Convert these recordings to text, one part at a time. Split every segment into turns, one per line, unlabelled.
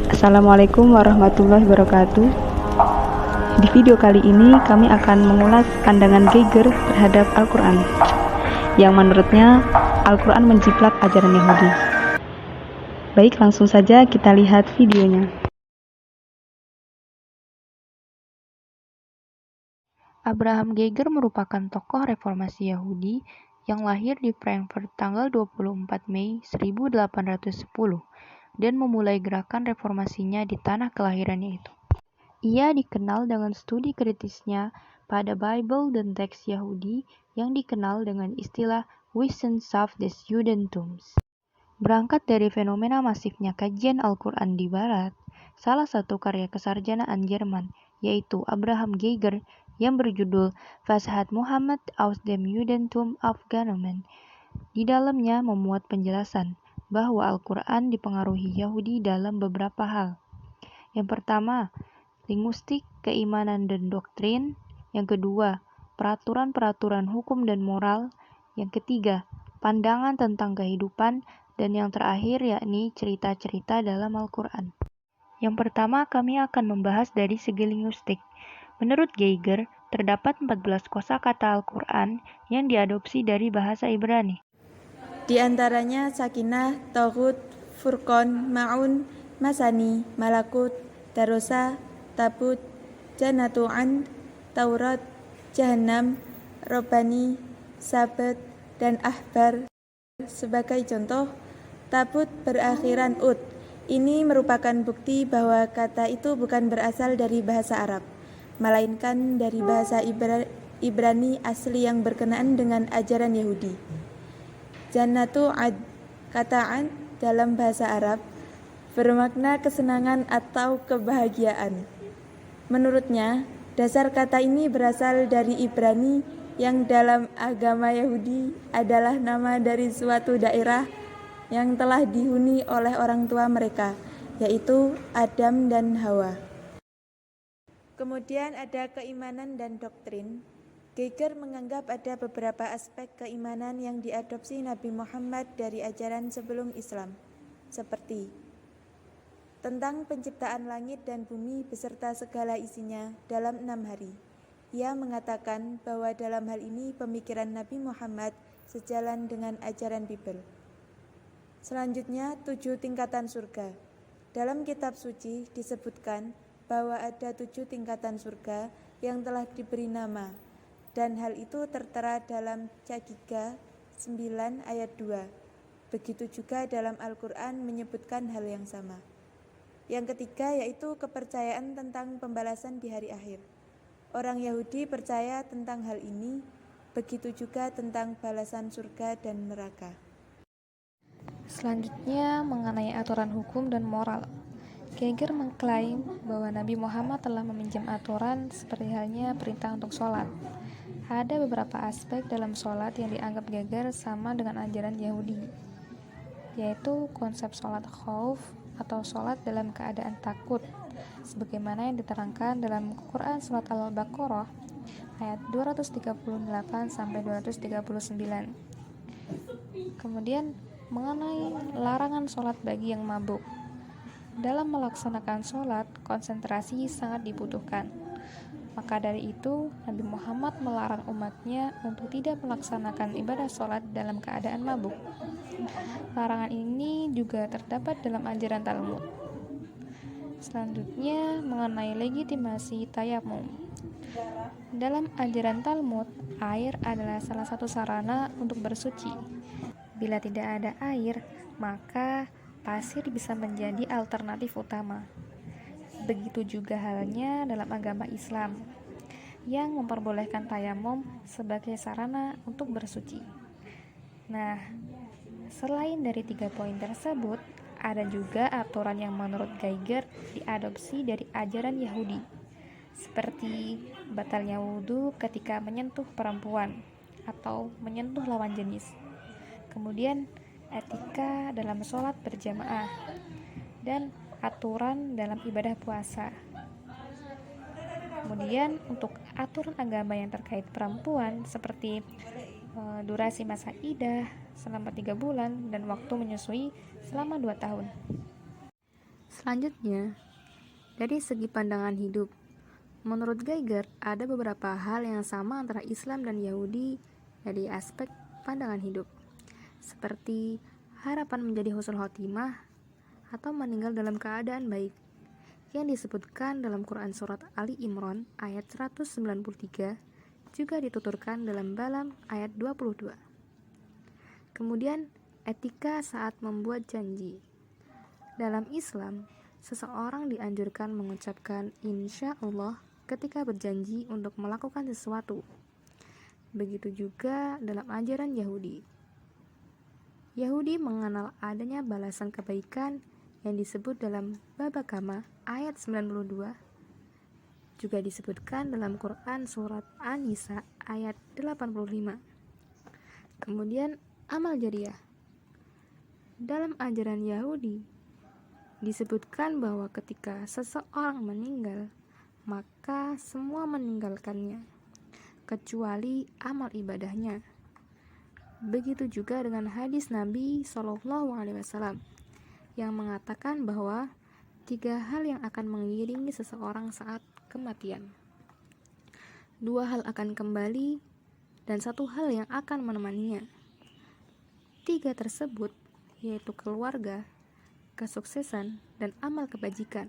Assalamualaikum warahmatullahi wabarakatuh. Di video kali ini kami akan mengulas pandangan Geiger terhadap Al-Quran, yang menurutnya Al-Quran menjiplak ajaran Yahudi. Baik, langsung saja kita lihat videonya.
Abraham Geiger merupakan tokoh reformasi Yahudi yang lahir di Frankfurt tanggal 24 Mei 1810 dan memulai gerakan reformasinya di tanah kelahirannya itu. Ia dikenal dengan studi kritisnya pada Bible dan teks Yahudi yang dikenal dengan istilah Wissenschaft des Judentums. Berangkat dari fenomena masifnya kajian Al-Quran di Barat, salah satu karya kesarjanaan Jerman, yaitu Abraham Geiger yang berjudul Was hat Muhammad aus dem Judentum aufgenommen, di dalamnya memuat penjelasan bahwa Al-Quran dipengaruhi Yahudi dalam beberapa hal. Yang pertama, linguistik, keimanan dan doktrin. Yang kedua, peraturan-peraturan hukum dan moral. Yang ketiga, pandangan tentang kehidupan. Dan yang terakhir yakni cerita-cerita dalam Al-Quran. Yang pertama, kami akan membahas dari segi linguistik. Menurut Geiger, terdapat 14 kosakata Al-Quran yang diadopsi dari bahasa Ibrani.
Di antaranya Sakinah, Tauhid, Furqan, Ma'un, Masani, Malakut, Darosa, Tabut, Jannatu'an, Taurat, Jahannam, Robani, Sabat, dan Ahbar. Sebagai contoh, Tabut berakhiran ut. Ini merupakan bukti bahwa kata itu bukan berasal dari bahasa Arab, melainkan dari bahasa Ibrani asli yang berkenaan dengan ajaran Yahudi. Jannatu ad, kata ad dalam bahasa Arab bermakna kesenangan atau kebahagiaan. Menurutnya, dasar kata ini berasal dari Ibrani yang dalam agama Yahudi adalah nama dari suatu daerah yang telah dihuni oleh orang tua mereka, yaitu Adam dan Hawa. Kemudian ada keimanan dan doktrin. Geiger menganggap ada beberapa aspek keimanan yang diadopsi Nabi Muhammad dari ajaran sebelum Islam, seperti tentang penciptaan langit dan bumi beserta segala isinya dalam 6 hari. Ia mengatakan bahwa dalam hal ini pemikiran Nabi Muhammad sejalan dengan ajaran Bible. Selanjutnya, 7 tingkatan surga. Dalam kitab suci disebutkan bahwa ada 7 tingkatan surga yang telah diberi nama, dan hal itu tertera dalam Cagiga 9 ayat 2. Begitu juga dalam Al-Quran menyebutkan hal yang sama. Yang ketiga yaitu kepercayaan tentang pembalasan di hari akhir. Orang Yahudi percaya tentang hal ini, begitu juga tentang balasan surga dan neraka.
Selanjutnya, mengenai aturan hukum dan moral. Geiger mengklaim bahwa Nabi Muhammad telah meminjam aturan seperti halnya perintah untuk sholat. Ada beberapa aspek dalam sholat yang dianggap Geiger sama dengan ajaran Yahudi, yaitu konsep sholat khauf atau sholat dalam keadaan takut, sebagaimana yang diterangkan dalam Quran Surat Al-Baqarah ayat 238-239. Kemudian mengenai larangan sholat bagi yang mabuk. Dalam melaksanakan sholat, konsentrasi sangat dibutuhkan. Maka dari itu, Nabi Muhammad melarang umatnya untuk tidak melaksanakan ibadah sholat dalam keadaan mabuk. Larangan ini juga terdapat dalam ajaran Talmud. Selanjutnya, mengenai legitimasi tayamum. Dalam ajaran Talmud, air adalah salah satu sarana untuk bersuci. Bila tidak ada air, maka pasir bisa menjadi alternatif utama. Begitu juga halnya dalam agama Islam, yang memperbolehkan tayamum sebagai sarana untuk bersuci. Nah, selain dari 3 poin tersebut, ada juga aturan yang menurut Geiger diadopsi dari ajaran Yahudi, seperti batalnya wudhu ketika menyentuh perempuan atau menyentuh lawan jenis. Kemudian etika dalam sholat berjamaah dan aturan dalam ibadah puasa. Kemudian untuk aturan agama yang terkait perempuan seperti durasi masa idah selama 3 bulan dan waktu menyusui selama 2 tahun. Selanjutnya, dari segi pandangan hidup, menurut Geiger ada beberapa hal yang sama antara Islam dan Yahudi dari aspek pandangan hidup, seperti harapan menjadi husnul khotimah atau meninggal dalam keadaan baik, yang disebutkan dalam Quran Surat Ali Imran ayat 193, juga dituturkan dalam Balam ayat 22. Kemudian, etika saat membuat janji. Dalam Islam, seseorang dianjurkan mengucapkan insya Allah ketika berjanji untuk melakukan sesuatu. Begitu juga dalam ajaran Yahudi. Yahudi mengenal adanya balasan kebaikan yang disebut dalam Baba Kama ayat 92, juga disebutkan dalam Quran Surat An-Nisa ayat 85. Kemudian amal jariah. Dalam ajaran Yahudi disebutkan bahwa ketika seseorang meninggal, maka semua meninggalkannya, kecuali amal ibadahnya. Begitu juga dengan hadis Nabi SAW yang mengatakan bahwa 3 hal yang akan mengiringi seseorang saat kematian. 2 hal akan kembali dan 1 hal yang akan menemaninya. 3 tersebut yaitu keluarga, kesuksesan, dan amal kebajikan.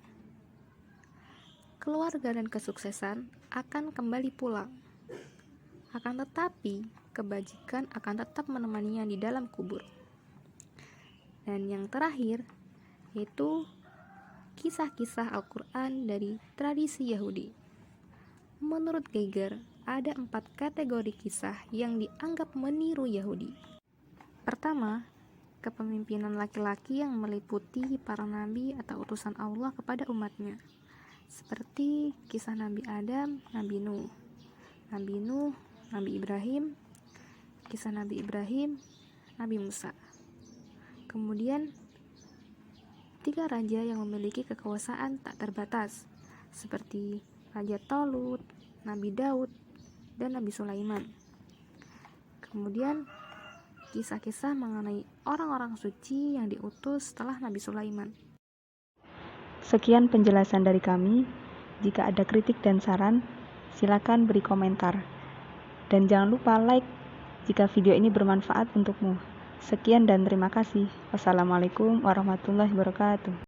Keluarga dan kesuksesan akan kembali pulang. Akan tetapi, kebajikan akan tetap menemaninya di dalam kubur. Dan yang terakhir, yaitu kisah-kisah Al-Quran dari tradisi Yahudi. Menurut Geiger, ada 4 kategori kisah yang dianggap meniru Yahudi. Pertama, kepemimpinan laki-laki yang meliputi para nabi atau utusan Allah kepada umatnya, seperti kisah Nabi Adam, Nabi Nuh, Nabi Ibrahim, kisah Nabi Ibrahim, Nabi Musa. Kemudian 3 raja yang memiliki kekuasaan tak terbatas, seperti Raja Tolut, Nabi Daud, dan Nabi Sulaiman. Kemudian kisah-kisah mengenai orang-orang suci yang diutus setelah Nabi Sulaiman.
Sekian penjelasan dari kami. Jika ada kritik dan saran, silakan beri komentar. Dan jangan lupa like jika video ini bermanfaat untukmu. Sekian dan terima kasih. Wassalamualaikum warahmatullahi wabarakatuh.